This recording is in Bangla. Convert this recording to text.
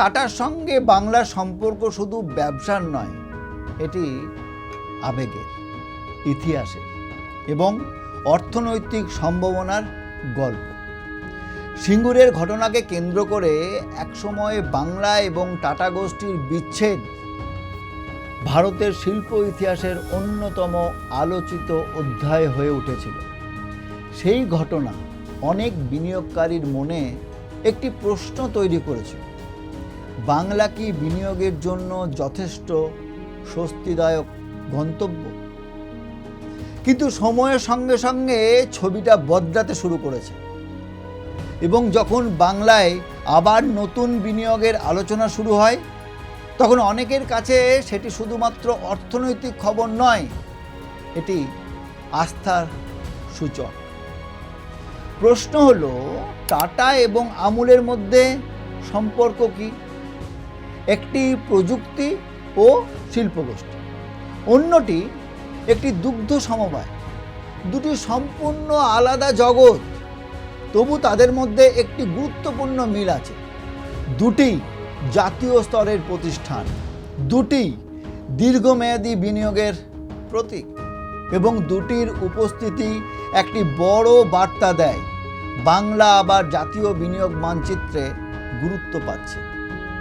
টাটার সঙ্গে বাংলার সম্পর্ক শুধু ব্যবসার নয়, এটি আবেগের, ইতিহাসের এবং অর্থনৈতিক সম্ভাবনার গল্প। সিঙ্গুরের ঘটনাকে কেন্দ্র করে একসময় বাংলা এবং টাটা গোষ্ঠীর বিচ্ছেদ ভারতের শিল্প ইতিহাসের অন্যতম আলোচিত অধ্যায় হয়ে উঠেছিল। সেই ঘটনা অনেক বিনিয়োগকারীর মনে একটি প্রশ্ন তৈরি করেছিল, বাংলা কি বিনিয়োগের জন্য যথেষ্ট স্বস্তিদায়ক গন্তব্য? কিন্তু সময়ের সঙ্গে সঙ্গে ছবিটা বদলাতে শুরু করেছে এবং যখন বাংলায় আবার নতুন বিনিয়োগের আলোচনা শুরু হয়, তখন অনেকের কাছে সেটি শুধুমাত্র অর্থনৈতিক খবর নয়, এটি আস্থার সূচক। প্রশ্ন হলো, টাটা এবং আমুলের মধ্যে সম্পর্ক কি? একটি প্রযুক্তি ও শিল্পগোষ্ঠী, অন্যটি একটি দুগ্ধ সমবায়। দুটি সম্পূর্ণ আলাদা জগৎ, তবু তাদের মধ্যে একটি গুরুত্বপূর্ণ মিল আছে। দুটি জাতীয় স্তরের প্রতিষ্ঠান, দুটি দীর্ঘমেয়াদী বিনিয়োগের প্রতীক, এবং দুটির উপস্থিতি একটি বড় বার্তা দেয়, বাংলা আবার জাতীয় বিনিয়োগ মানচিত্রে গুরুত্ব পাচ্ছে।